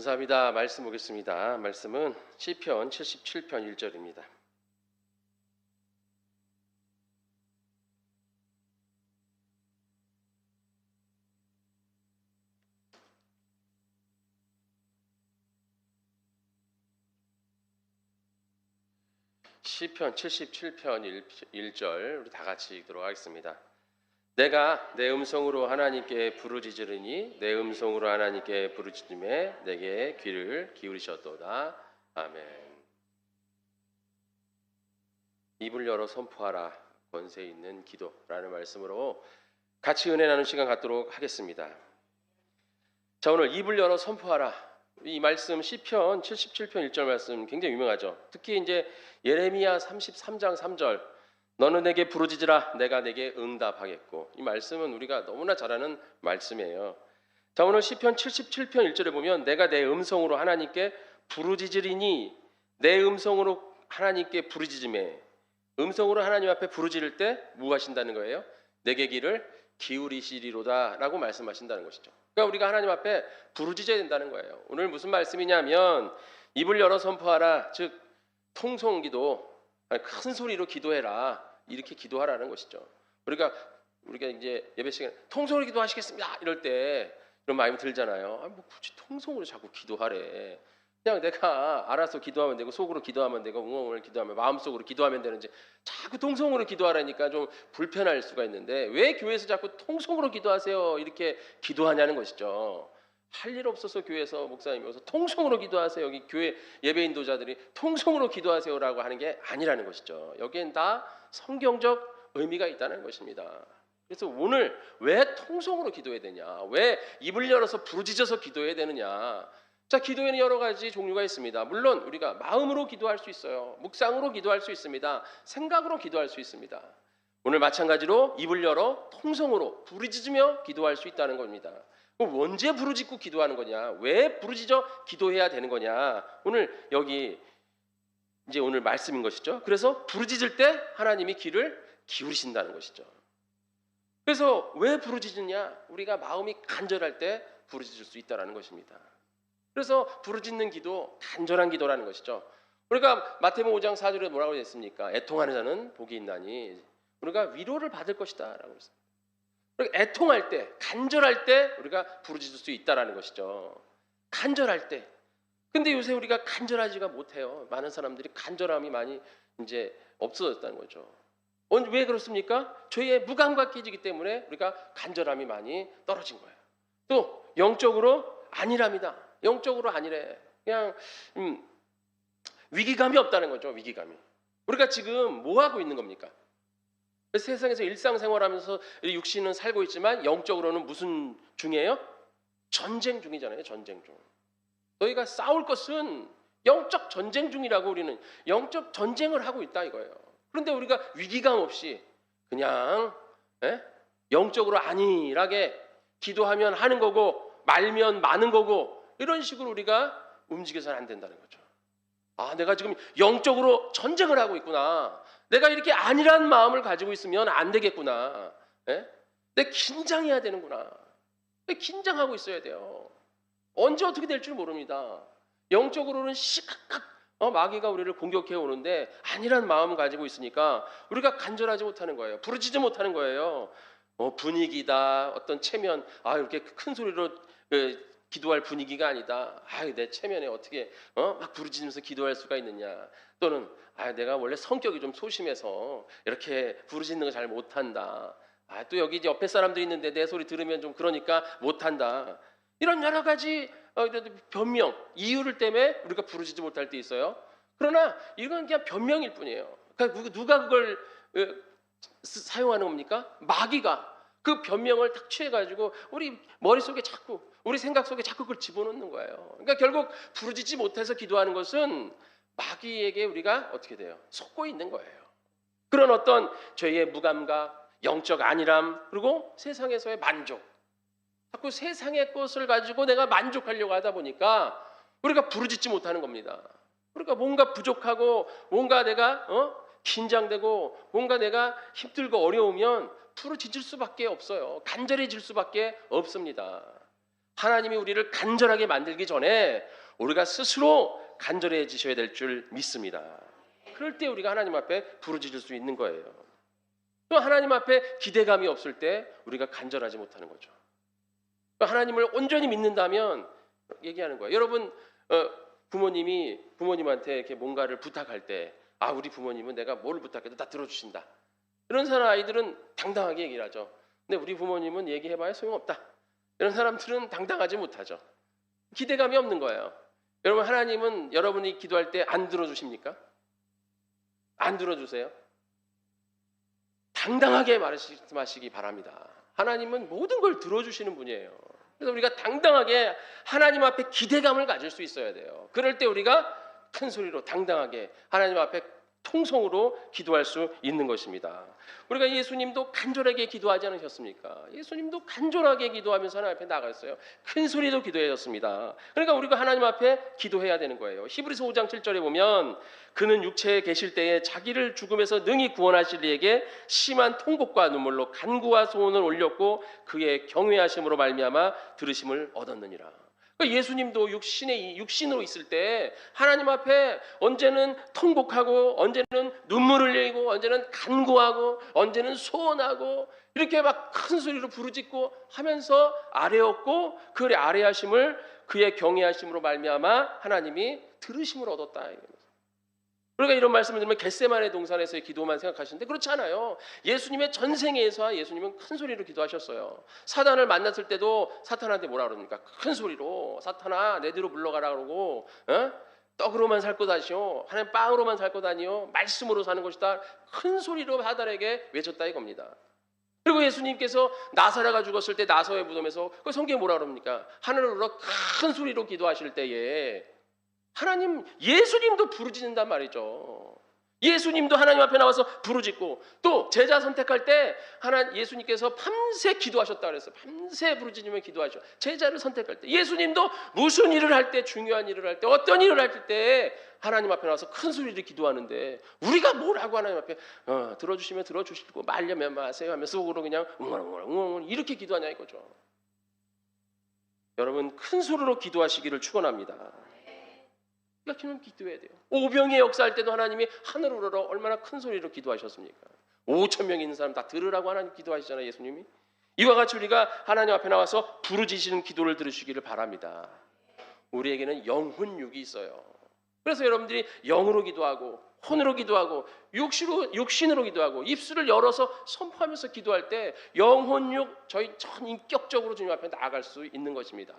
감사합니다. 말씀 보겠습니다. 말씀은 시편 77편 1절입니다. 시편 77편 1절 우리 다 같이 읽도록 하겠습니다. 내가 내 음성으로 하나님께 부르짖으리니 내 음성으로 하나님께 부르짖음에 내게 귀를 기울이셨도다. 아멘. 입을 열어 선포하라. 권세 있는 기도라는 말씀으로 같이 은혜 나누는 시간 갖도록 하겠습니다. 자, 오늘 입을 열어 선포하라. 이 말씀 시편 77편 1절 말씀 굉장히 유명하죠. 특히 이제 예레미야 33장 3절 너는 내게 부르짖으라 내가 내게 응답하겠고, 이 말씀은 우리가 너무나 잘 아는 말씀이에요. 자, 오늘 시편 77편 1절에 보면 내가 내 음성으로 하나님께 부르짖으리니 내 음성으로 하나님께 부르짖음에, 음성으로 하나님 앞에 부르짖을 때 뭐 하신다는 거예요? 내게 귀를 기울이시리로다 라고 말씀하신다는 것이죠. 그러니까 우리가 하나님 앞에 부르짖어야 된다는 거예요. 오늘 무슨 말씀이냐면 입을 열어 선포하라, 즉 통성기도, 큰 소리로 기도해라, 이렇게 기도하라는 것이죠. 우리가 이제 예배 시간에 통성으로 기도하시겠습니다 이럴 때 이런 마음이 들잖아요. 뭐 굳이 통성으로 자꾸 기도하래. 그냥 내가 알아서 기도하면 되고 속으로 기도하면 되고 웅엉을 기도하면 마음속으로 기도하면 되는지 자꾸 통성으로 기도하라니까 좀 불편할 수가 있는데, 왜 교회에서 자꾸 통성으로 기도하세요 이렇게 기도하냐는 것이죠. 할 일 없어서 교회에서 목사님이 와서 통성으로 기도하세요, 여기 교회 예배 인도자들이 통성으로 기도하세요라고 하는 게 아니라는 것이죠. 여기엔 다 성경적 의미가 있다는 것입니다. 그래서 오늘 왜 통성으로 기도해야 되냐, 왜 입을 열어서 부르짖어서 기도해야 되느냐. 자, 기도에는 여러 가지 종류가 있습니다. 물론 우리가 마음으로 기도할 수 있어요. 묵상으로 기도할 수 있습니다. 생각으로 기도할 수 있습니다. 오늘 마찬가지로 입을 열어 통성으로 부르짖으며 기도할 수 있다는 겁니다. 그럼 언제 부르짖고 기도하는 거냐, 왜 부르짖어 기도해야 되는 거냐, 오늘 여기 이제 오늘 말씀인 것이죠. 그래서 부르짖을 때 하나님이 귀를 기울이신다는 것이죠. 그래서 왜 부르짖느냐, 우리가 마음이 간절할 때 부르짖을 수 있다는 것입니다. 그래서 부르짖는 기도, 간절한 기도라는 것이죠. 우리가 마태복음 5장 4절에 뭐라고 했습니까? 애통하는 자는 복이 있나니 우리가 위로를 받을 것이다 라고 했습니다. 우리가 애통할 때, 간절할 때 우리가 부르짖을 수 있다라는 것이죠. 간절할 때. 근데 요새 우리가 간절하지가 못해요. 많은 사람들이 간절함이 많이 이제 없어졌다는 거죠. 왜 그렇습니까? 죄의 무감각 깨지기 때문에 우리가 간절함이 많이 떨어진 거예요. 또 영적으로 안일합니다. 영적으로 아니래. 그냥 위기감이 없다는 거죠. 위기감이. 우리가 지금 뭐 하고 있는 겁니까? 세상에서 일상생활하면서 육신은 살고 있지만 영적으로는 무슨 중이에요? 전쟁 중이잖아요. 전쟁 중. 너희가 싸울 것은 영적 전쟁 중이라고, 우리는 영적 전쟁을 하고 있다 이거예요. 그런데 우리가 위기감 없이 그냥 영적으로 안일하게 기도하면 하는 거고 말면 많은 거고, 이런 식으로 우리가 움직여서는 안 된다는 거죠. 아, 내가 지금 영적으로 전쟁을 하고 있구나. 내가 이렇게 안일한 마음을 가지고 있으면 안 되겠구나. 내가 긴장해야 되는구나. 긴장하고 있어야 돼요. 언제 어떻게 될 줄 모릅니다. 영적으로는 시각각 마귀가 우리를 공격해 오는데 안일한 마음을 가지고 있으니까 우리가 간절하지 못하는 거예요. 부르짖지 못하는 거예요. 분위기다, 어떤 체면, 이렇게 큰 소리로 기도할 분위기가 아니다. 내 체면에 어떻게 막 부르짖으면서 기도할 수가 있느냐. 또는 내가 원래 성격이 좀 소심해서 이렇게 부르짖는 거 잘 못한다. 또 여기 이제 옆에 사람들이 있는데 내 소리 들으면 좀 그러니까 못한다. 이런 여러 가지 변명, 이유를 때문에 우리가 부르짖지 못할 때 있어요. 그러나 이건 그냥 변명일 뿐이에요. 그러니까 누가 그걸 사용하는 겁니까? 마귀가 그 변명을 딱 취해가지고 우리 머릿속에 자꾸, 우리 생각 속에 자꾸 그걸 집어넣는 거예요. 그러니까 결국 부르짖지 못해서 기도하는 것은 마귀에게 우리가 어떻게 돼요? 속고 있는 거예요. 그런 어떤 죄의 무감각, 영적 안일함, 그리고 세상에서의 만족, 자꾸 세상의 것을 가지고 내가 만족하려고 하다 보니까 우리가 부르짖지 못하는 겁니다. 그러니까 뭔가 부족하고 뭔가 내가 긴장되고 뭔가 내가 힘들고 어려우면 부르짖을 수밖에 없어요. 간절해질 수밖에 없습니다. 하나님이 우리를 간절하게 만들기 전에 우리가 스스로 간절해지셔야 될 줄 믿습니다. 그럴 때 우리가 하나님 앞에 부르짖을 수 있는 거예요. 또 하나님 앞에 기대감이 없을 때 우리가 간절하지 못하는 거죠. 하나님을 온전히 믿는다면 얘기하는 거예요. 여러분 부모님이 부모님한테 이렇게 뭔가를 부탁할 때 우리 부모님은 내가 뭘 부탁해도 다 들어주신다. 이런 사람 아이들은 당당하게 얘기를 하죠. 근데 우리 부모님은 얘기해봐야 소용없다. 이런 사람들은 당당하지 못하죠. 기대감이 없는 거예요. 여러분 하나님은 여러분이 기도할 때 안 들어주십니까? 안 들어주세요? 당당하게 말씀하시기 바랍니다. 하나님은 모든 걸 들어주시는 분이에요. 그래서 우리가 당당하게 하나님 앞에 기대감을 가질 수 있어야 돼요. 그럴 때 우리가 큰 소리로 당당하게 하나님 앞에 통성으로 기도할 수 있는 것입니다. 우리가 예수님도 간절하게 기도하지 않으셨습니까? 예수님도 간절하게 기도하면서 하나님 앞에 나갔어요. 큰 소리로 기도하셨습니다. 그러니까 우리가 하나님 앞에 기도해야 되는 거예요. 히브리서 5장 7절에 보면 그는 육체에 계실 때에 자기를 죽음에서 능히 구원하실 이에게 심한 통곡과 눈물로 간구와 소원을 올렸고 그의 경외하심으로 말미암아 들으심을 얻었느니라. 예수님도 육신으로 있을 때 하나님 앞에 언제는 통곡하고 언제는 눈물을 흘리고 언제는 간구하고 언제는 소원하고 이렇게 막 큰 소리로 부르짖고 하면서 아뢰었고 그 아뢰하심을 그의 경외하심으로 말미암아 하나님이 들으심을 얻었다. 그러니까 이런 말씀을 들으면 겟세마네 동산에서의 기도만 생각하시는데 그렇지 않아요. 예수님의 전생에서 예수님은 큰 소리로 기도하셨어요. 사단을 만났을 때도 사탄한테 뭐라 그럽니까? 큰 소리로 사탄아 내 뒤로 물러가라 그러고 떡으로만 살 것이요 하나님 빵으로만 살 것 아니요 말씀으로 사는 것이다. 큰 소리로 사단에게 외쳤다 이겁니다. 그리고 예수님께서 나사로가 죽었을 때 나서의 무덤에서 그 성경에 뭐라 그럽니까? 하늘을 울어 큰 소리로 기도하실 때에 하나님 예수님도 부르짖는단 말이죠. 예수님도 하나님 앞에 나와서 부르짖고 또 제자 선택할 때 예수님께서 밤새 기도하셨다 그랬어요. 밤새 부르짖으며 기도하셔. 제자를 선택할 때 예수님도 무슨 일을 할 때 중요한 일을 할 때 어떤 일을 할 때 하나님 앞에 나와서 큰 소리를 기도하는데 우리가 뭐라고 하나님 앞에 들어주시면 들어주시고 말려면 마세요 하면서 속으로 그냥 웅얼웅얼 이렇게 기도하냐 이거죠. 여러분 큰 소리로 기도하시기를 축원합니다. 기도는 기도해야 돼요. 오병이의 역사할 때도 하나님이 하늘을 우러러 얼마나 큰 소리로 기도하셨습니까? 5천 명 있는 사람 다 들으라고 하나님 기도하시잖아요. 예수님이. 이와 같이 우리가 하나님 앞에 나와서 부르짖으시는 기도를 들으시기를 바랍니다. 우리에게는 영혼육이 있어요. 그래서 여러분들이 영으로 기도하고 혼으로 기도하고 육신으로 기도하고 입술을 열어서 선포하면서 기도할 때 영혼육 저희 전 인격적으로 주님 앞에 나아갈 수 있는 것입니다.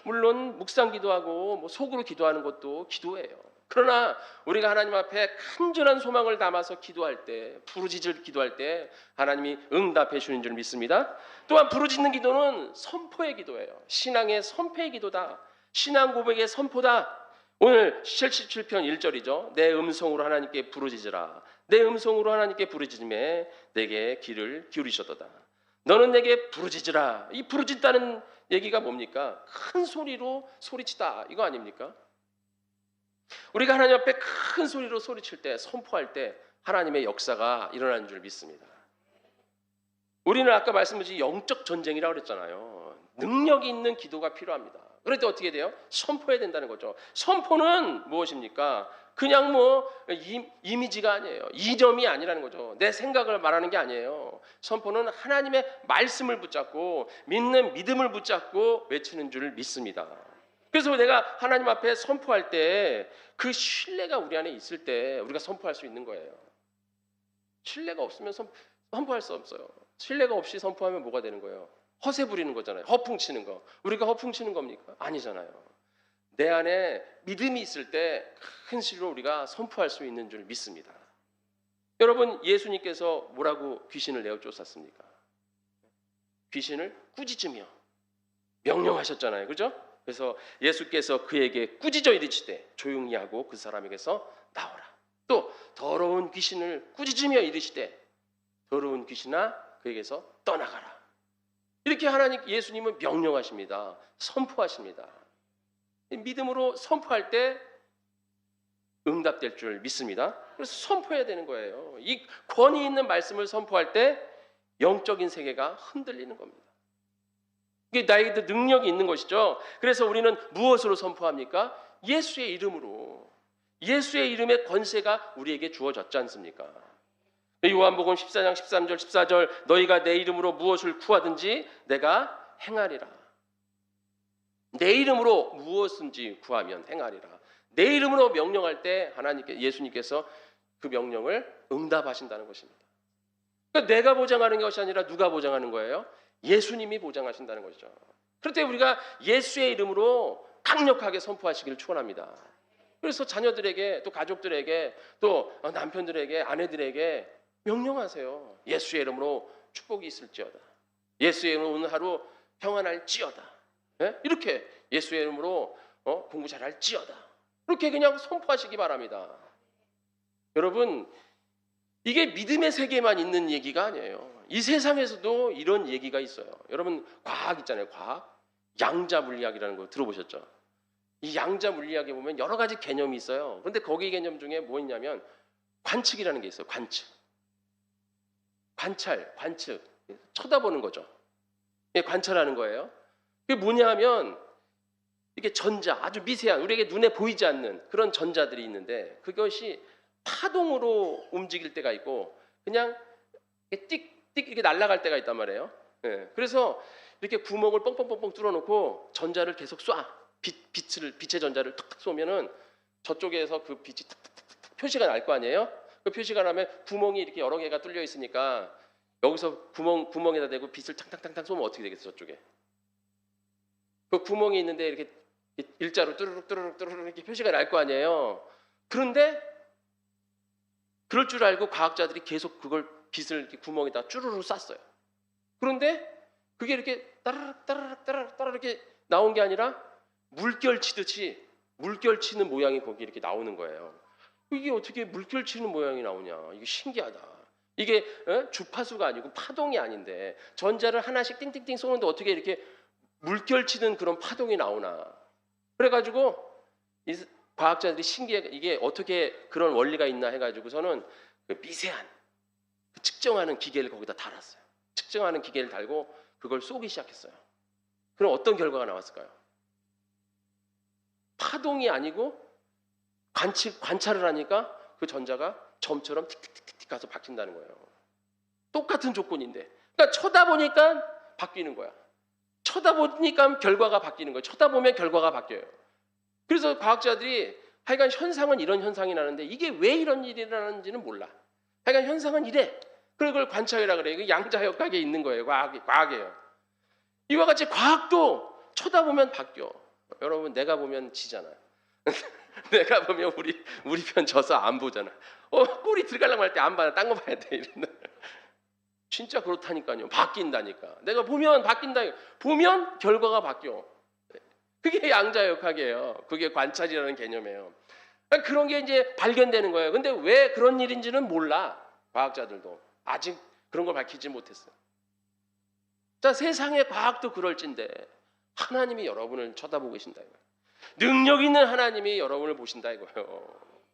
물론 묵상 기도하고 속으로 기도하는 것도 기도예요. 그러나 우리가 하나님 앞에 간절한 소망을 담아서 기도할 때 부르짖을 기도할 때 하나님이 응답해 주는 줄 믿습니다. 또한 부르짖는 기도는 선포의 기도예요. 신앙의 선포의 기도다. 신앙 고백의 선포다. 오늘 77편 1절이죠. 내 음성으로 하나님께 부르짖으라. 내 음성으로 하나님께 부르짖음에 내게 귀를 기울이셨도다. 너는 내게 부르짖으라. 이 부르짖다는 얘기가 뭡니까? 큰 소리로 소리치다 이거 아닙니까? 우리가 하나님 앞에 큰 소리로 소리칠 때 선포할 때 하나님의 역사가 일어나는 줄 믿습니다. 우리는 아까 말씀드린 영적 전쟁이라고 그랬잖아요. 능력이 있는 기도가 필요합니다. 그럴 때 어떻게 돼요? 선포해야 된다는 거죠. 선포는 무엇입니까? 그냥 이미지가 아니에요. 이념이 아니라는 거죠. 내 생각을 말하는 게 아니에요. 선포는 하나님의 말씀을 붙잡고 믿는 믿음을 붙잡고 외치는 줄 믿습니다. 그래서 내가 하나님 앞에 선포할 때 그 신뢰가 우리 안에 있을 때 우리가 선포할 수 있는 거예요. 신뢰가 없으면 선포할 수 없어요. 신뢰가 없이 선포하면 뭐가 되는 거예요? 허세 부리는 거잖아요. 허풍치는 거. 우리가 허풍치는 겁니까? 아니잖아요. 내 안에 믿음이 있을 때 큰 소리로 우리가 선포할 수 있는 줄 믿습니다. 여러분 예수님께서 뭐라고 귀신을 내어 쫓았습니까? 귀신을 꾸짖으며 명령하셨잖아요. 그죠? 그래서 예수께서 그에게 꾸짖어 이르시되 조용히 하고 그 사람에게서 나오라. 또 더러운 귀신을 꾸짖으며 이르시되 더러운 귀신아 그에게서 떠나가라. 이렇게 예수님은 명령하십니다. 선포하십니다. 믿음으로 선포할 때 응답될 줄 믿습니다. 그래서 선포해야 되는 거예요. 이 권위 있는 말씀을 선포할 때 영적인 세계가 흔들리는 겁니다. 이게 나에게도 능력이 있는 것이죠. 그래서 우리는 무엇으로 선포합니까? 예수의 이름으로. 예수의 이름의 권세가 우리에게 주어졌지 않습니까? 요한복음 14장 13절 14절 너희가 내 이름으로 무엇을 구하든지 내가 행하리라. 내 이름으로 무엇든지 구하면 행하리라. 내 이름으로 명령할 때 예수님께서 그 명령을 응답하신다는 것입니다. 그러니까 내가 보장하는 것이 아니라 누가 보장하는 거예요? 예수님이 보장하신다는 것이죠. 그럴 때 우리가 예수의 이름으로 강력하게 선포하시기를 축원합니다. 그래서 자녀들에게 또 가족들에게 또 남편들에게 아내들에게 명령하세요. 예수의 이름으로 축복이 있을지어다. 예수의 이름으로 오늘 하루 평안할지어다. 네? 이렇게 예수의 이름으로 공부 잘할지어다. 그렇게 그냥 선포하시기 바랍니다. 여러분, 이게 믿음의 세계에만 있는 얘기가 아니에요. 이 세상에서도 이런 얘기가 있어요. 여러분, 과학 있잖아요. 과학. 양자 물리학이라는 거 들어보셨죠? 이 양자 물리학에 보면 여러 가지 개념이 있어요. 그런데 거기 개념 중에 뭐 있냐면 관측이라는 게 있어요. 관측. 관찰, 관측. 쳐다보는 거죠. 관찰하는 거예요. 그게 뭐냐 하면 이게 전자, 아주 미세한, 우리에게 눈에 보이지 않는 그런 전자들이 있는데 그것이 파동으로 움직일 때가 있고 그냥 띡띡 이렇게 날아갈 때가 있단 말이에요. 그래서 이렇게 구멍을 뻥뻥뻥뻥 뚫어놓고 전자를 계속 쏴. 빛의 전자를 탁탁 쏘면은 저쪽에서 그 빛이 탁탁탁 표시가 날 거 아니에요? 그 표시가 나면 구멍이 이렇게 여러 개가 뚫려 있으니까 여기서 구멍에다 대고 빛을 탕탕탕탕 쏘면 어떻게 되겠어? 저쪽에 그 구멍이 있는데 이렇게 일자로 뚜루룩 뚜루룩 뚜루룩 이렇게 표시가 날 거 아니에요? 그런데 그럴 줄 알고 과학자들이 계속 그걸 빛을 이렇게 구멍에다 쭈루룩 쐈어요. 그런데 그게 이렇게 따라락 따라락 따라락 따라락 이렇게 나온 게 아니라 물결 치듯이 물결 치는 모양이 거기 이렇게 나오는 거예요. 이게 어떻게 물결 치는 모양이 나오냐? 이게 신기하다. 이게 주파수가 아니고 파동이 아닌데 전자를 하나씩 띵띵띵 쏘는데 어떻게 이렇게 물결 치는 그런 파동이 나오나? 그래가지고 이 과학자들이 신기해 이게 어떻게 그런 원리가 있나 해가지고서는 그 미세한 그 측정하는 기계를 거기다 달았어요. 측정하는 기계를 달고 그걸 쏘기 시작했어요. 그럼 어떤 결과가 나왔을까요? 파동이 아니고 관찰을 하니까 그 전자가 점처럼 틱틱틱틱 가서 박힌다는 거예요. 똑같은 조건인데. 그러니까 쳐다보니까 바뀌는 거야. 쳐다보니까 결과가 바뀌는 거예요. 쳐다보면 결과가 바뀌어요. 그래서 과학자들이 하여간 현상은 이런 현상이 나는데 이게 왜 이런 일이 일어나는지는 몰라. 하여간 현상은 이래. 그걸 관찰이라 그래요. 이게 양자역학에 있는 거예요. 과학이에요. 이와 같이 과학도 쳐다보면 바뀌어. 여러분 내가 보면 지잖아요. 내가 보면 우리 편 져서 안 보잖아. 꼬리 들어가려고 할 때 안 봐. 딴 거 봐야 돼. 이런다. 진짜 그렇다니까요. 바뀐다니까. 내가 보면 바뀐다. 보면 결과가 바뀌어. 그게 양자역학이에요. 그게 관찰이라는 개념이에요. 그런 게 이제 발견되는 거예요. 근데 왜 그런 일인지는 몰라. 과학자들도 아직 그런 걸 밝히지 못했어요. 자, 세상의 과학도 그럴진데 하나님이 여러분을 쳐다보고 계신다 이거예요. 능력 있는 하나님이 여러분을 보신다 이거예요.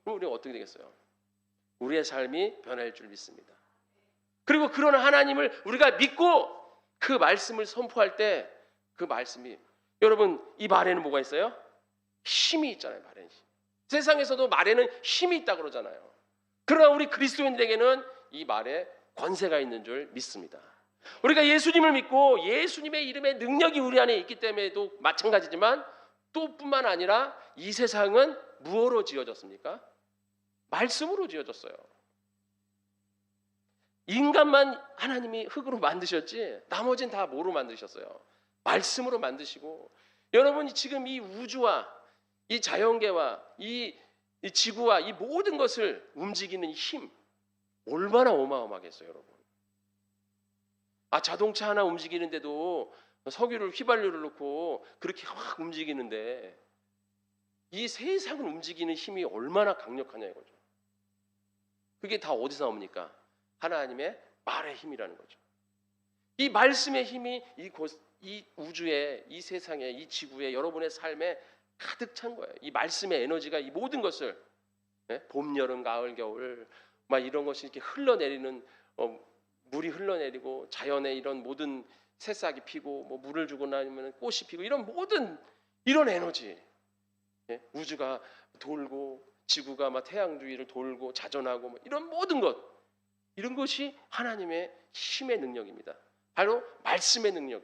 그럼 우리가 어떻게 되겠어요? 우리의 삶이 변할 줄 믿습니다. 그리고 그런 하나님을 우리가 믿고 그 말씀을 선포할 때 그 말씀이 여러분 이 말에는 뭐가 있어요? 힘이 있잖아요. 말에는 세상에서도 말에는 힘이 있다 그러잖아요. 그러나 우리 그리스도인들에게는 이 말에 권세가 있는 줄 믿습니다. 우리가 예수님을 믿고 예수님의 이름의 능력이 우리 안에 있기 때문에도 마찬가지지만 또 뿐만 아니라 이 세상은 무엇으로 지어졌습니까? 말씀으로 지어졌어요. 인간만 하나님이 흙으로 만드셨지 나머지는 다 뭐로 만드셨어요? 말씀으로 만드시고 여러분이 지금 이 우주와 이 자연계와 이 지구와 이 모든 것을 움직이는 힘 얼마나 어마어마하겠어요, 여러분. 자동차 하나 움직이는데도 석유를 휘발유를 넣고 그렇게 확 움직이는데 이 세상을 움직이는 힘이 얼마나 강력하냐 이거죠. 그게 다 어디서 나옵니까? 하나님의 말의 힘이라는 거죠. 이 말씀의 힘이 이 우주에, 이 세상에, 이 지구에, 여러분의 삶에 가득 찬 거예요. 이 말씀의 에너지가 이 모든 것을 봄, 여름, 가을, 겨울 막 이런 것이 이렇게 흘러내리는 물이 흘러내리고 자연의 이런 모든 새싹이 피고 뭐 물을 주고 나면 꽃이 피고 이런 모든 이런 에너지, 예? 우주가 돌고 지구가 막 태양 주위를 돌고 자전하고 뭐 이런 모든 것, 이런 것이 하나님의 힘의 능력입니다. 바로 말씀의 능력.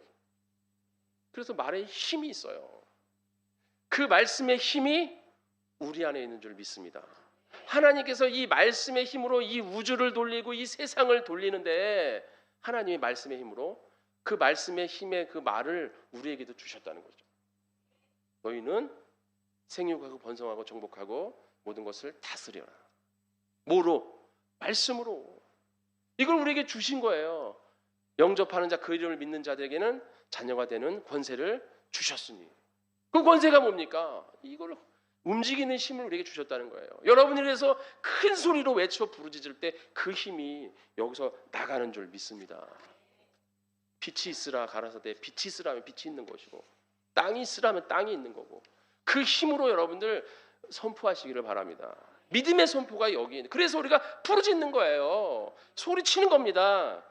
그래서 말에 힘이 있어요. 그 말씀의 힘이 우리 안에 있는 줄 믿습니다. 하나님께서 이 말씀의 힘으로 이 우주를 돌리고 이 세상을 돌리는데, 하나님의 말씀의 힘으로 그 말씀의 힘의 그 말을 우리에게도 주셨다는 거죠. 너희는 생육하고 번성하고 정복하고 모든 것을 다스려라. 뭐로? 말씀으로. 이걸 우리에게 주신 거예요. 영접하는 자, 그 이름을 믿는 자들에게는 자녀가 되는 권세를 주셨으니. 그 권세가 뭡니까? 이걸 움직이는 힘을 우리에게 주셨다는 거예요. 여러분이 그래서 큰 소리로 외쳐 부르짖을 때 그 힘이 여기서 나가는 줄 믿습니다. 빛이 있으라 가라사대, 빛이 있으라면 빛이 있는 것이고 땅이 있으라면 땅이 있는 거고, 그 힘으로 여러분들 선포하시기를 바랍니다. 믿음의 선포가 여기 있는. 그래서 우리가 부르짖는 거예요. 소리치는 겁니다.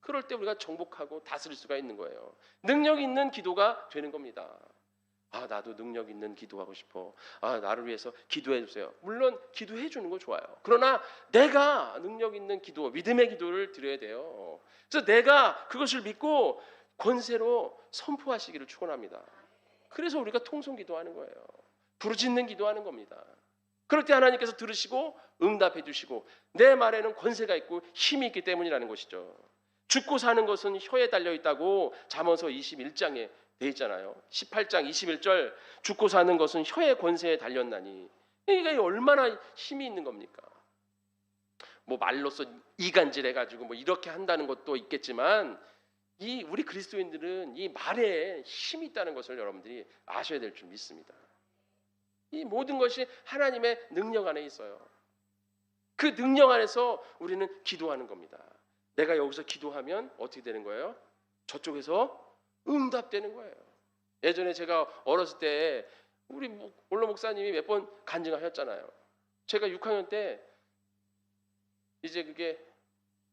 그럴 때 우리가 정복하고 다스릴 수가 있는 거예요. 능력 있는 기도가 되는 겁니다. 아, 나도 능력 있는 기도하고 싶어. 아, 나를 위해서 기도해 주세요. 물론 기도해 주는 거 좋아요. 그러나 내가 능력 있는 기도, 믿음의 기도를 드려야 돼요. 그래서 내가 그것을 믿고 권세로 선포하시기를 축원합니다. 그래서 우리가 통성 기도하는 거예요. 부르짖는 기도하는 겁니다. 그럴 때 하나님께서 들으시고 응답해 주시고, 내 말에는 권세가 있고 힘이 있기 때문이라는 것이죠. 죽고 사는 것은 혀에 달려 있다고 잠언서 21장에 돼 있잖아요. 18장 21절, 죽고 사는 것은 혀의 권세에 달렸나니. 이게 얼마나 힘이 있는 겁니까? 뭐 말로써 이간질 해가지고 뭐 이렇게 한다는 것도 있겠지만, 이 우리 그리스도인들은 이 말에 힘이 있다는 것을 여러분들이 아셔야 될 줄 믿습니다. 이 모든 것이 하나님의 능력 안에 있어요. 그 능력 안에서 우리는 기도하는 겁니다. 내가 여기서 기도하면 어떻게 되는 거예요? 저쪽에서 응답되는 거예요. 예전에 제가 어렸을 때 우리 원로 목사님이 몇 번 간증하셨잖아요. 제가 6학년 때 이제 그게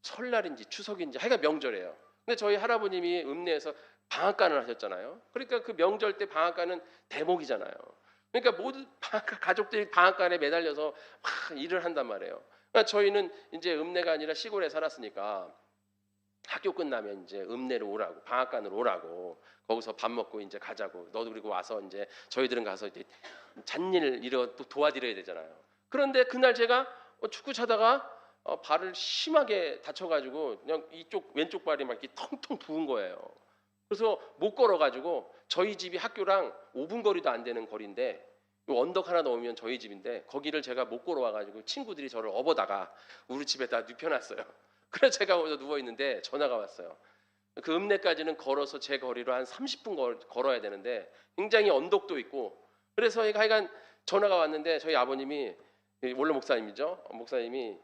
설날인지 추석인지 하여간 명절이에요. 근데 저희 할아버님이 읍내에서 방앗간을 하셨잖아요. 그러니까 그 명절 때 방앗간은 대목이잖아요. 그러니까 모든 가족들이 방앗간에 매달려서 막 일을 한단 말이에요. 그러니까 저희는 이제 읍내가 아니라 시골에 살았으니까 학교 끝나면 이제 읍내로 오라고, 방앗간으로 오라고, 거기서 밥 먹고 이제 가자고. 너도 그리고 와서 이제 저희들은 가서 이제 잔일 이런 또 도와드려야 되잖아요. 그런데 그날 제가 축구 차다가 발을 심하게 다쳐가지고 그냥 이쪽 왼쪽 발이 막 이렇게 텅텅 부은 거예요. 그래서 못 걸어가지고, 저희 집이 학교랑 5분 거리도 안 되는 거리인데 언덕 하나 넘으면 저희 집인데, 거기를 제가 못 걸어와가지고 친구들이 저를 업어다가 우리 집에다 눕혀놨어요. 그래서 제가 거기서 누워있는데 전화가 왔어요. 그 읍내까지는 걸어서 제 거리로 한 30분 걸어야 되는데 굉장히 언덕도 있고, 그래서 하여간 전화가 왔는데 저희 아버님이, 원로 목사님이죠, 목사님이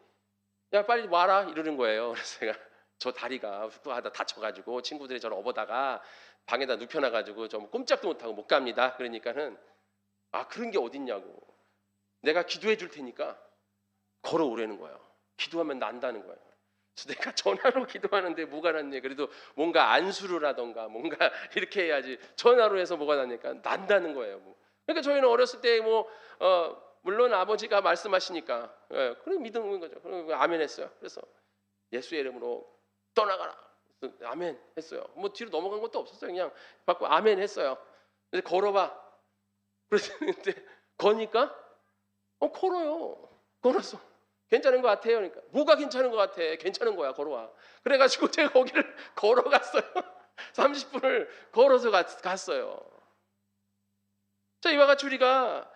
야 빨리 와라 이러는 거예요. 그래서 제가 저 다리가 훅하다 다쳐가지고 친구들이 저를 업어다가 방에다 눕혀놔가지고 좀 꼼짝도 못하고 못 갑니다. 그러니까는 아, 그런 게 어딨냐고, 내가 기도해 줄 테니까 걸어오라는 거예요. 기도하면 난다는 거예요. 그래서 내가 전화로 기도하는데 뭐가 낫냐, 그래도 뭔가 안수를 하던가 뭔가 이렇게 해야지, 전화로 해서 뭐가 낫니까 난다는 거예요. 그러니까 저희는 어렸을 때 물론 아버지가 말씀하시니까 그런 믿음인 거죠. 그럼 아멘 했어요. 그래서 예수의 이름으로 떠나가라, 아멘 했어요. 뭐 뒤로 넘어간 것도 없었어요. 그냥 받고 아멘 했어요. 그래서 걸어봐. 그랬는데 거니까 걸어요. 걸었어. 괜찮은 것 같아요. 그러니까 뭐가 괜찮은 것 같아? 괜찮은 거야. 걸어와. 그래가지고 제가 거기를 걸어갔어요. 30분을 걸어서 갔어요. 자, 이와 같이 우리가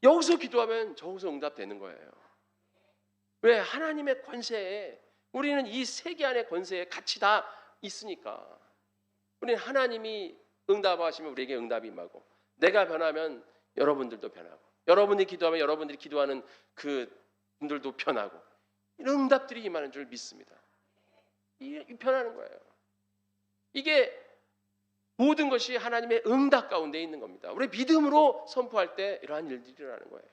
여기서 기도하면 저기서 응답되는 거예요. 왜? 하나님의 권세에, 우리는 이 세계 안의 권세에 같이 다 있으니까. 우리는 하나님이 응답하시면 우리에게 응답이 임하고, 내가 변하면 여러분들도 변하고, 여러분이 기도하면 여러분들이 기도하는 그 분들도 변하고, 이런 응답들이 임하는 줄 믿습니다. 이게 변하는 거예요. 이게 모든 것이 하나님의 응답 가운데 있는 겁니다. 우리 믿음으로 선포할 때 이러한 일들이 일어나는 거예요.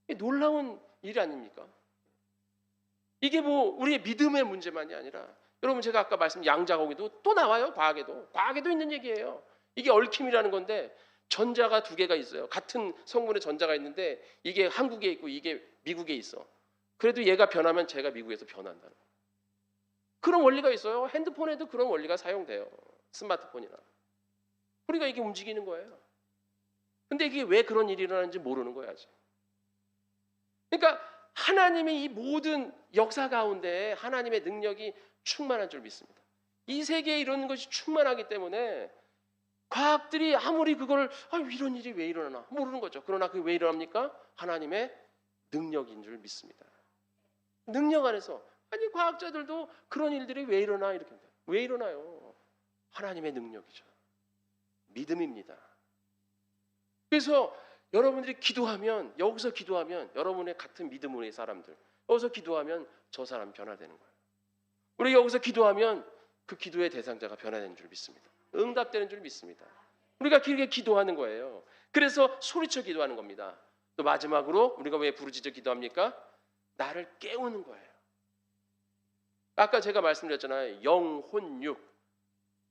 이게 놀라운 일 아닙니까? 이게 뭐 우리의 믿음의 문제만이 아니라 여러분 제가 아까 말씀 양자고기도 또 나와요. 과학에도 있는 얘기예요. 이게 얽힘이라는 건데 전자가 두 개가 있어요. 같은 성분의 전자가 있는데 이게 한국에 있고 이게 미국에 있어. 그래도 얘가 변하면 제가 미국에서 변한다는 거예요. 그런 원리가 있어요. 핸드폰에도 그런 원리가 사용돼요. 스마트폰이나. 우리가 이게 움직이는 거예요. 근데 이게 왜 그런 일이 일어나는지 모르는 거야 아직. 그러니까 하나님의 이 모든 역사 가운데 하나님의 능력이 충만한 줄 믿습니다. 이 세계에 이런 것이 충만하기 때문에 과학들이 아무리 그걸 이런 일이 왜 일어나나 모르는 거죠. 그러나 그게 왜 일어납니까? 하나님의 능력인 줄 믿습니다. 능력 안에서 아니 과학자들도 그런 일들이 왜 일어나 이렇게 왜 일어나요? 하나님의 능력이죠. 믿음입니다. 그래서 여러분들이 기도하면 여기서 기도하면 여러분의 같은 믿음의 사람들 여기서 기도하면 저 사람 변화되는 거예요. 우리 여기서 기도하면 그 기도의 대상자가 변화되는 줄 믿습니다. 응답되는 줄 믿습니다. 우리가 길게 기도하는 거예요. 그래서 소리쳐 기도하는 겁니다. 또 마지막으로 우리가 왜 부르짖어 기도합니까? 나를 깨우는 거예요. 아까 제가 말씀드렸잖아요. 영, 혼, 육.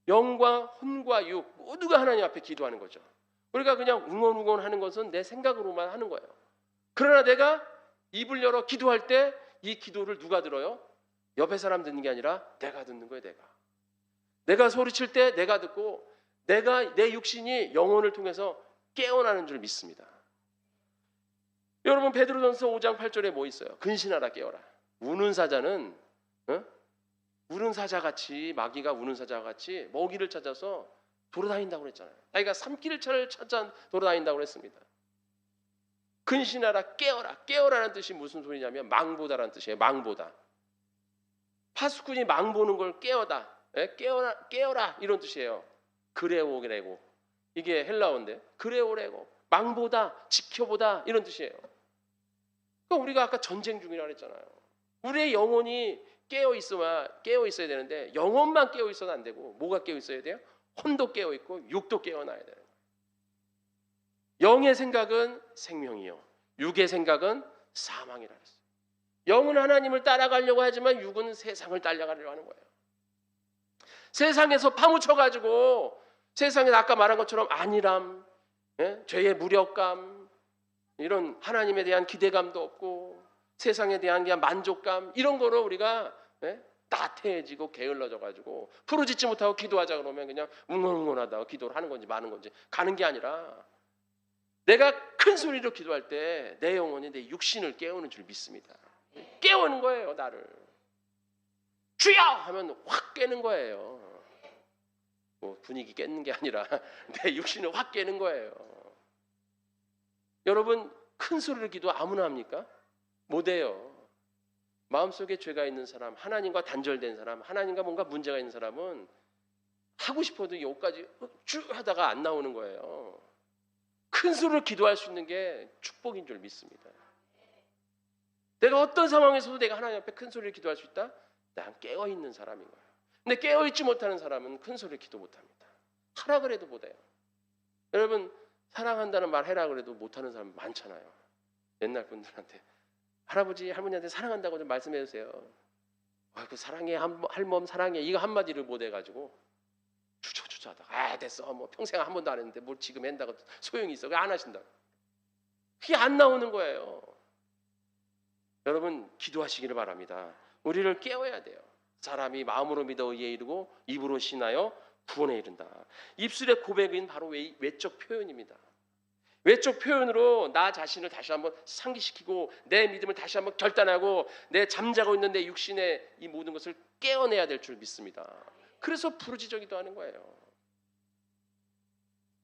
영과 혼과 육 모두가 하나님 앞에 기도하는 거죠. 우리가 그냥 웅얼웅얼 하는 것은 내 생각으로만 하는 거예요. 그러나 내가 입을 열어 기도할 때 이 기도를 누가 들어요? 옆에 사람 듣는 게 아니라 내가 듣는 거예요. 내가 소리칠 때 내가 듣고 내가 내 육신이 영혼을 통해서 깨어나는 줄 믿습니다. 여러분 베드로전서 5장 8절에 뭐 있어요? 근신하라 깨어라. 우는 사자는 우는 사자같이 마귀가 우는 사자같이 먹이를 찾아서 돌아다닌다고 그랬잖아요. 자기가 삼킬차를 찾아 돌아다닌다고 그랬습니다. 근신하라 깨어라. 깨어라는 뜻이 무슨 소리냐면 망보다라는 뜻이에요. 망보다. 파수꾼이 망보는 걸 깨어다. 깨어라 이런 뜻이에요. 그레오레고. 이게 헬라어인데 그레오레고. 망보다 지켜보다 이런 뜻이에요. 그러니까 우리가 아까 전쟁 중이라고 했잖아요. 우리의 영혼이 깨어 있어야 되는데 영혼만 깨어 있어도 안 되고 뭐가 깨어 있어야 돼요? 혼도 깨어 있고 육도 깨어나야 돼요. 영의 생각은 생명이요 육의 생각은 사망이라 했어요. 영은 하나님을 따라가려고 하지만 육은 세상을 따라가려고 하는 거예요. 세상에서 파묻혀가지고 세상에서 아까 말한 것처럼 안일함, 죄의 무력감, 이런 하나님에 대한 기대감도 없고 세상에 대한 그냥 만족감 이런 거로 우리가 나태해지고 게을러져가지고 부르짖지 못하고 기도하자 그러면 그냥 웅얼웅얼하다가 기도를 하는 건지 마는 건지 가는 게 아니라 내가 큰 소리로 기도할 때 내 영혼이 내 육신을 깨우는 줄 믿습니다. 깨우는 거예요. 나를 주여 하면 확 깨는 거예요. 뭐 분위기 깨는 게 아니라 내 육신을 확 깨는 거예요. 여러분 큰 소리로 기도 아무나 합니까? 못해요. 마음속에 죄가 있는 사람, 하나님과 단절된 사람, 하나님과 뭔가 문제가 있는 사람은 하고 싶어도 여기까지 쭉 하다가 안 나오는 거예요. 큰 소리로 기도할 수 있는 게 축복인 줄 믿습니다. 내가 어떤 상황에서도 내가 하나님 앞에 큰 소리로 기도할 수 있다? 난 깨어있는 사람인 거예요. 근데 깨어있지 못하는 사람은 큰 소리로 기도 못합니다. 하라 그래도 못해요. 여러분 사랑한다는 말 해라 그래도 못하는 사람 많잖아요. 옛날 분들한테 할아버지 할머니한테 사랑한다고 좀 말씀해 주세요. 그 사랑해 할멈 사랑해 이거 한마디를 못 해가지고 주저하다가 됐어 뭐 평생 한 번도 안 했는데 뭘 지금 한다고 소용이 있어 왜 안 하신다고 그게 안 나오는 거예요. 여러분 기도하시기를 바랍니다. 우리를 깨워야 돼요. 사람이 마음으로 믿어 의에 이르고 입으로 신하여 구원에 이른다. 입술의 고백은 바로 외적 표현입니다. 외적 표현으로 나 자신을 다시 한번 상기시키고 내 믿음을 다시 한번 결단하고 내 잠자고 있는 내 육신의 이 모든 것을 깨어내야 될 줄 믿습니다. 그래서 부르짖기도 하는 거예요.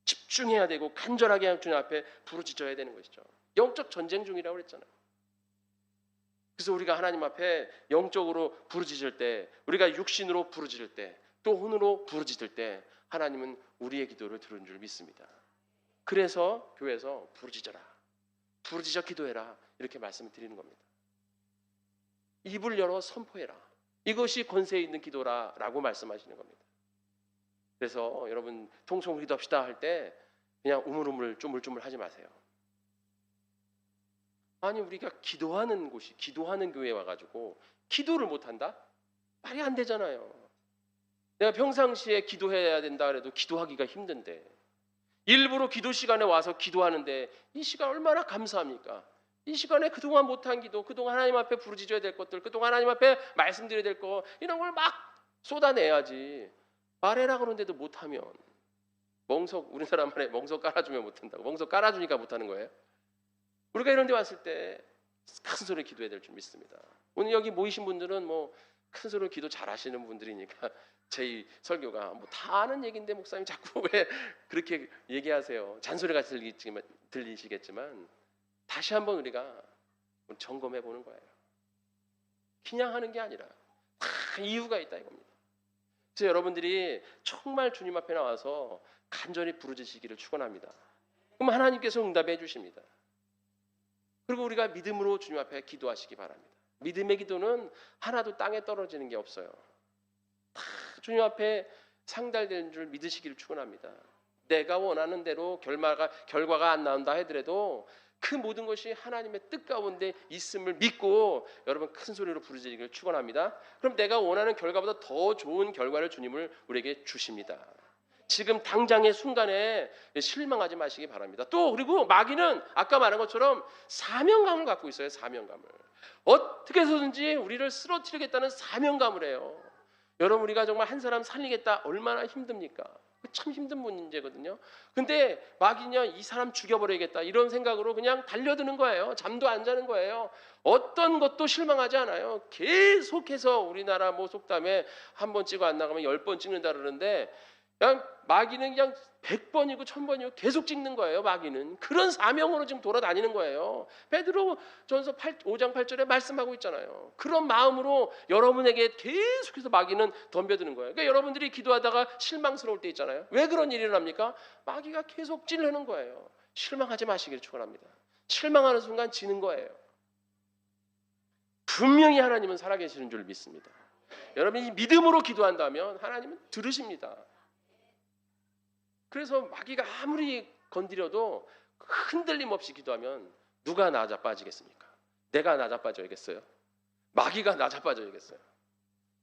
집중해야 되고 간절하게 주님 앞에 부르짖어야 되는 것이죠. 영적 전쟁 중이라고 그랬잖아요. 그래서 우리가 하나님 앞에 영적으로 부르짖을 때 우리가 육신으로 부르짖을 때 또 혼으로 부르짖을 때 하나님은 우리의 기도를 들은 줄 믿습니다. 그래서 교회에서 부르짖어라. 부르짖어 기도해라. 이렇게 말씀을 드리는 겁니다. 입을 열어 선포해라. 이것이 권세 있는 기도라라고 말씀하시는 겁니다. 그래서 여러분 통성으로 기도합시다 할 때 그냥 우물우물 쪼물쪼물 하지 마세요. 아니 우리가 기도하는 곳이 기도하는 교회에 와가지고 기도를 못한다? 말이 안 되잖아요. 내가 평상시에 기도해야 된다 그래도 기도하기가 힘든데 일부러 기도 시간에 와서 기도하는데 이 시간 얼마나 감사합니까? 이 시간에 그동안 못한 기도, 그동안 하나님 앞에 부르짖어야 될 것들, 그동안 하나님 앞에 말씀드려야 될 거 이런 걸 막 쏟아내야지. 말해라 그러는데도 못하면 멍석, 우리나라 말에 멍석 깔아주면 못한다고. 멍석 깔아주니까 못하는 거예요. 우리가 이런 데 왔을 때 큰 소리 기도해야 될 줄 믿습니다. 오늘 여기 모이신 분들은 뭐 큰 소리로 기도 잘하시는 분들이니까 제 설교가 뭐 다 아는 얘기인데 목사님 자꾸 왜 그렇게 얘기하세요. 잔소리가 들리시겠지만 다시 한번 우리가 점검해 보는 거예요. 그냥 하는 게 아니라 다 이유가 있다 이겁니다. 그래서 여러분들이 정말 주님 앞에 나와서 간절히 부르짖으시기를 축원합니다. 그럼 하나님께서 응답해 주십니다. 그리고 우리가 믿음으로 주님 앞에 기도하시기 바랍니다. 믿음의 기도는 하나도 땅에 떨어지는 게 없어요. 다 주님 앞에 상달되는 줄 믿으시기를 축원합니다. 내가 원하는 대로 결과가 안 나온다 하더라도 그 모든 것이 하나님의 뜻 가운데 있음을 믿고 여러분 큰 소리로 부르짖기를 축원합니다. 그럼 내가 원하는 결과보다 더 좋은 결과를 주님을 우리에게 주십니다. 지금 당장의 순간에 실망하지 마시기 바랍니다. 또 그리고 마귀는 아까 말한 것처럼 사명감을 갖고 있어요. 사명감을. 어떻게 해서든지 우리를 쓰러뜨리겠다는 사명감을 해요. 여러분 우리가 정말 한 사람 살리겠다 얼마나 힘듭니까? 참 힘든 문제거든요. 근데 마귀는요 이 사람 죽여버리겠다 이런 생각으로 그냥 달려드는 거예요. 잠도 안 자는 거예요. 어떤 것도 실망하지 않아요. 계속해서 우리나라 뭐 속담에 한 번 찍어 안 나가면 10번 찍는다 그러는데 그냥 마귀는 그냥 100번이고 1000번이고 계속 찍는 거예요. 마귀는 그런 사명으로 지금 돌아다니는 거예요. 베드로전서 5장 8절에 말씀하고 있잖아요. 그런 마음으로 여러분에게 계속해서 마귀는 덤벼드는 거예요. 그러니까 여러분들이 기도하다가 실망스러울 때 있잖아요. 왜 그런 일이 일어납니까? 마귀가 계속 찌르는 거예요. 실망하지 마시기를 축원합니다. 실망하는 순간 지는 거예요. 분명히 하나님은 살아계시는 줄 믿습니다. 여러분이 믿음으로 기도한다면 하나님은 들으십니다. 그래서 마귀가 아무리 건드려도 흔들림 없이 기도하면 누가 나자빠지겠습니까? 내가 나자빠져야겠어요? 마귀가 나자빠져야겠어요?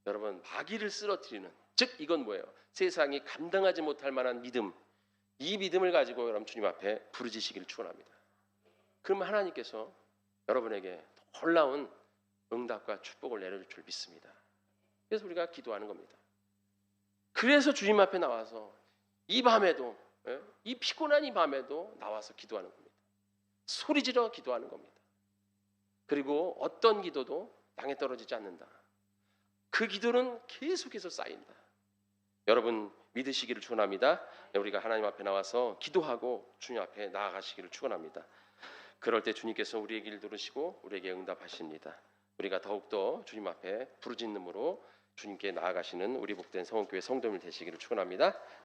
여러분 마귀를 쓰러뜨리는 즉 이건 뭐예요? 세상이 감당하지 못할 만한 믿음, 이 믿음을 가지고 여러분 주님 앞에 부르짖으시기를 축원합니다. 그러면 하나님께서 여러분에게 놀라운 응답과 축복을 내려줄 줄 믿습니다. 그래서 우리가 기도하는 겁니다. 그래서 주님 앞에 나와서 이 밤에도 이 피곤한 이 밤에도 나와서 기도하는 겁니다. 소리지르어 기도하는 겁니다. 그리고 어떤 기도도 땅에 떨어지지 않는다. 그 기도는 계속해서 쌓인다. 여러분 믿으시기를 축원합니다. 우리가 하나님 앞에 나와서 기도하고 주님 앞에 나아가시기를 축원합니다. 그럴 때 주님께서 우리의 길 들으시고 우리에게 응답하십니다. 우리가 더욱더 주님 앞에 부르짖음으로 주님께 나아가시는 우리 복된 성원교회 성도들 되시기를 축원합니다.